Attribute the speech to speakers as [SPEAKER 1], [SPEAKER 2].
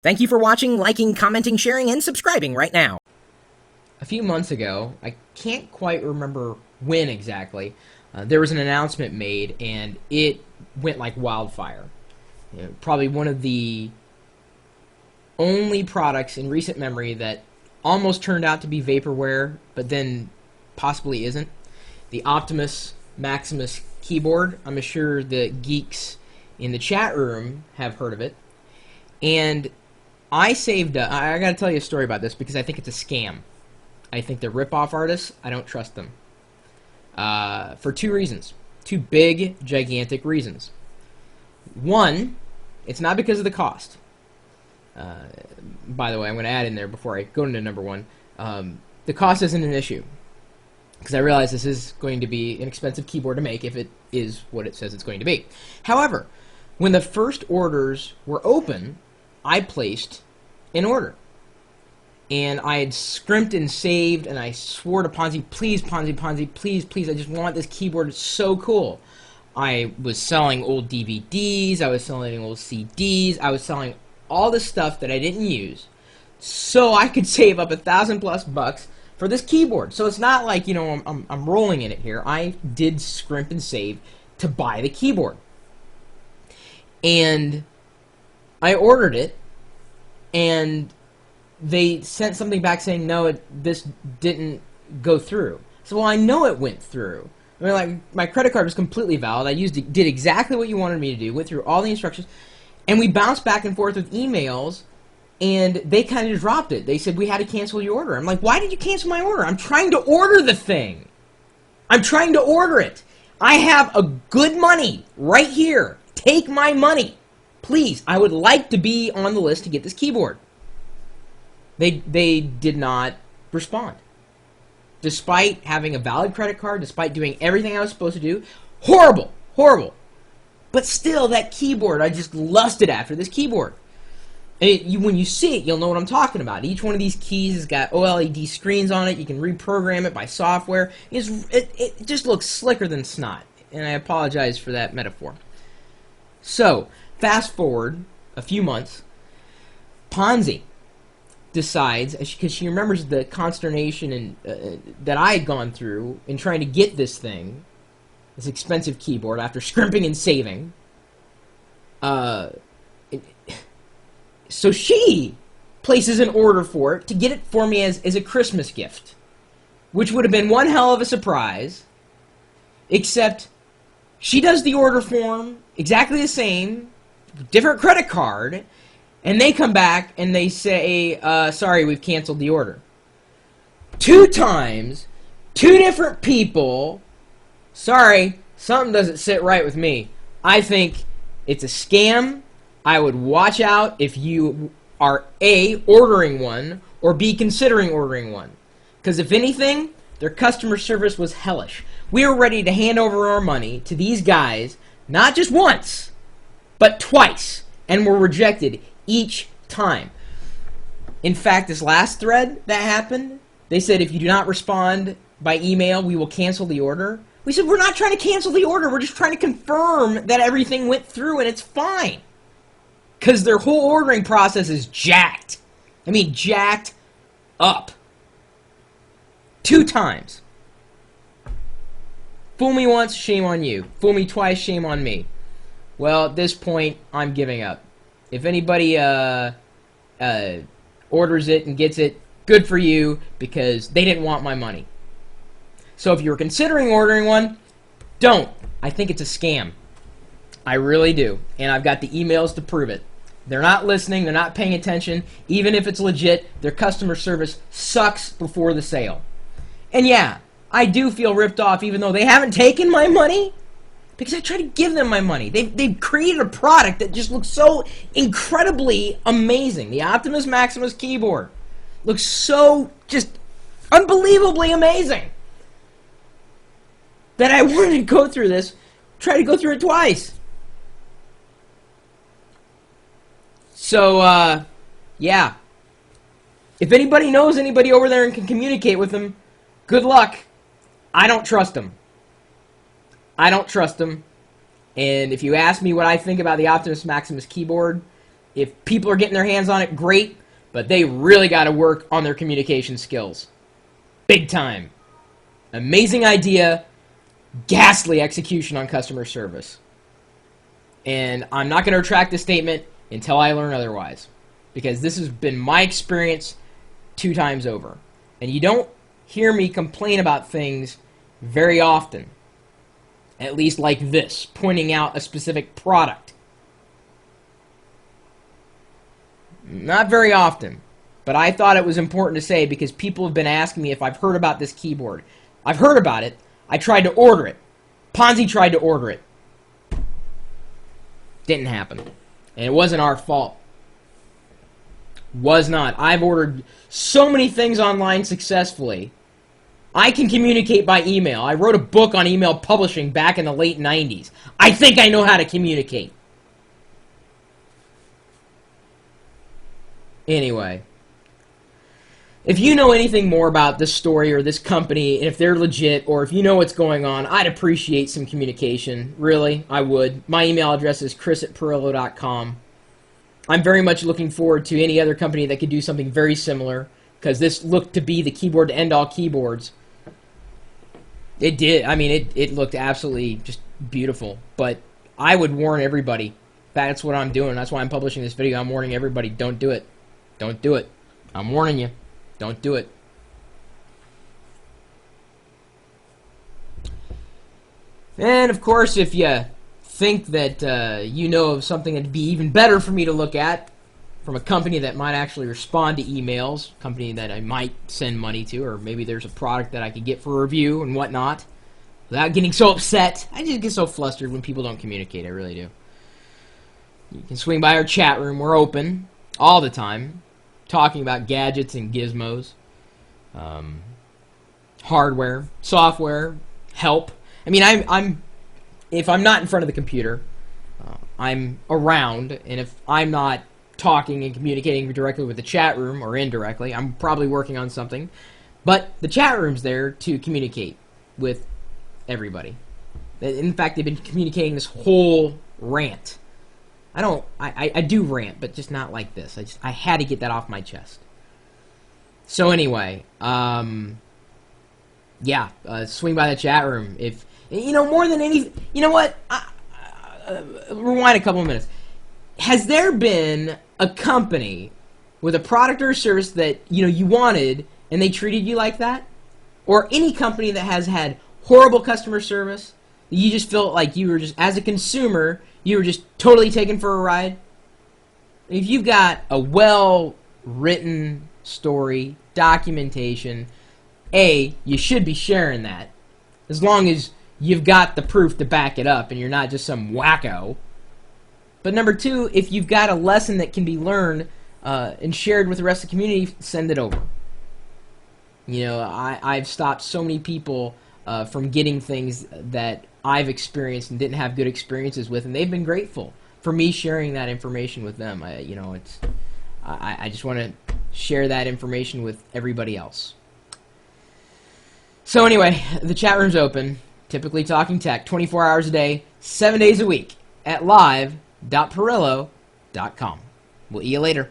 [SPEAKER 1] Thank you for watching, liking, commenting, sharing, and subscribing right now.
[SPEAKER 2] A few months ago, I can't quite remember when exactly, there was an announcement made, and it went like wildfire. Probably one of the only products in recent memory that almost turned out to be vaporware, but then possibly isn't. The Optimus Maximus keyboard. I'm sure the geeks in the chat room have heard of it. And I saved I gotta tell you a story about this because I think it's a scam. I think they're rip-off artists. I don't trust them. For two reasons. Two big, gigantic reasons. One, it's not because of the cost. By the way, I'm going to add in there before I go into number one. The cost isn't an issue. Because I realize this is going to be an expensive keyboard to make if it is what it says it's going to be. However, when the first orders were open, I placed an order. And I had scrimped and saved, and I swore to Ponzi, please, please, I just want this keyboard. It's so cool. I was selling old DVDs, I was selling old CDs, I was selling all the stuff that I didn't use, so I could save up $1,000+ for this keyboard. So it's not like, you know, I'm rolling in it here. I did scrimp and save to buy the keyboard. And I ordered it, and they sent something back saying, no, this didn't go through. So, well, I know it went through. I mean, like, my credit card was completely valid. I did exactly what you wanted me to do, went through all the instructions, and we bounced back and forth with emails, and they kind of dropped it. They said, we had to cancel your order. I'm like, why did you cancel my order? I'm trying to order the thing. I'm trying to order it. I have a good money right here. Take my money. Please, I would like to be on the list to get this keyboard. They did not respond. Despite having a valid credit card, despite doing everything I was supposed to do. Horrible. Horrible. But still, that keyboard, I just lusted after this keyboard. And when you see it, you'll know what I'm talking about. Each one of these keys has got OLED screens on it. You can reprogram it by software. It just looks slicker than snot. And I apologize for that metaphor. So, fast forward a few months. Ponzi decides, because she remembers the consternation and that I had gone through in trying to get this thing, this expensive keyboard, after scrimping and saving. So she places an order for it to get it for me as a Christmas gift, which would have been one hell of a surprise, except she does the order form exactly the same, different credit card, and they come back and they say, sorry, we've canceled the order. 2 times, 2 different people. Sorry, something doesn't sit right with me. I think it's a scam. I would watch out if you are A, ordering one, or B, considering ordering one. Because if anything, their customer service was hellish. We were ready to hand over our money to these guys, not just once, but twice, and were rejected each time. In fact, this last thread that happened, they said if you do not respond by email, we will cancel the order. We said, we're not trying to cancel the order. We're just trying to confirm that everything went through and it's fine. Because their whole ordering process is jacked. I mean, jacked up. 2 times. Fool me once, shame on you. Fool me twice, shame on me. Well, at this point, I'm giving up. If anybody orders it and gets it, good for you, because they didn't want my money. So if you're considering ordering one, don't. I think it's a scam. I really do. And I've got the emails to prove it. They're not listening. They're not paying attention. Even if it's legit, their customer service sucks before the sale. And yeah, I do feel ripped off even though they haven't taken my money. Because I try to give them my money. They've created a product that just looks so incredibly amazing. The Optimus Maximus keyboard looks so just unbelievably amazing that I wanted to go through this, try to go through it twice. So, yeah. If anybody knows anybody over there and can communicate with them, good luck. I don't trust them. I don't trust them. And if you ask me what I think about the Optimus Maximus keyboard, If people are getting their hands on it, great, but they really got to work on their communication skills. Big time. Amazing idea, ghastly execution on customer service. And I'm not going to retract the statement until I learn otherwise, because this has been my experience 2 times over. And you don't hear me complain about things very often, at least like this, pointing out a specific product. Not very often, but I thought it was important to say because people have been asking me if I've heard about this keyboard. I've heard about it. I tried to order it. Ponzi tried to order it. Didn't happen. And it wasn't our fault. Was not. I've ordered so many things online successfully. I can communicate by email. I wrote a book on email publishing back in the late 90s. I think I know how to communicate. Anyway, if you know anything more about this story or this company, and if they're legit, or if you know what's going on, I'd appreciate some communication. Really, I would. My email address is chris@pirillo.com. I'm very much looking forward to any other company that could do something very similar, because this looked to be the keyboard to end all keyboards. It did. I mean, it looked absolutely just beautiful. But I would warn everybody. That's what I'm doing. That's why I'm publishing this video. I'm warning everybody, don't do it. Don't do it. I'm warning you. Don't do it. And, of course, if you think that you know of something that'd be even better for me to look at from a company that might actually respond to emails, a company that I might send money to, or maybe there's a product that I could get for review and whatnot, without getting so upset. I just get so flustered when people don't communicate. I really do. You can swing by our chat room. We're open all the time, talking about gadgets and gizmos, hardware, software, help. I mean, I'm if I'm not in front of the computer, I'm around, and if I'm not talking and communicating directly with the chat room or indirectly, I'm probably working on something. But the chat room's there to communicate with everybody. In fact, they've been communicating this whole rant. I do rant, but just not like this. I had to get that off my chest. So anyway, yeah, swing by the chat room. If, you know, more than anything, you know what? Rewind a couple of minutes. Has there been a company with a product or a service that, you know, you wanted and they treated you like that? Or any company that has had horrible customer service, you just felt like you were just, as a consumer, you were just totally taken for a ride? If you've got a well-written story, documentation, you should be sharing that. As long as you've got the proof to back it up and you're not just some wacko. But number 2, if you've got a lesson that can be learned and shared with the rest of the community, send it over. You know, I've stopped so many people from getting things that I've experienced and didn't have good experiences with, and they've been grateful for me sharing that information with them. You know, I just want to share that information with everybody else. So anyway, the chat room's open. Typically talking tech, 24 hours a day, 7 days a week at live.pirillo.com. We'll see you later.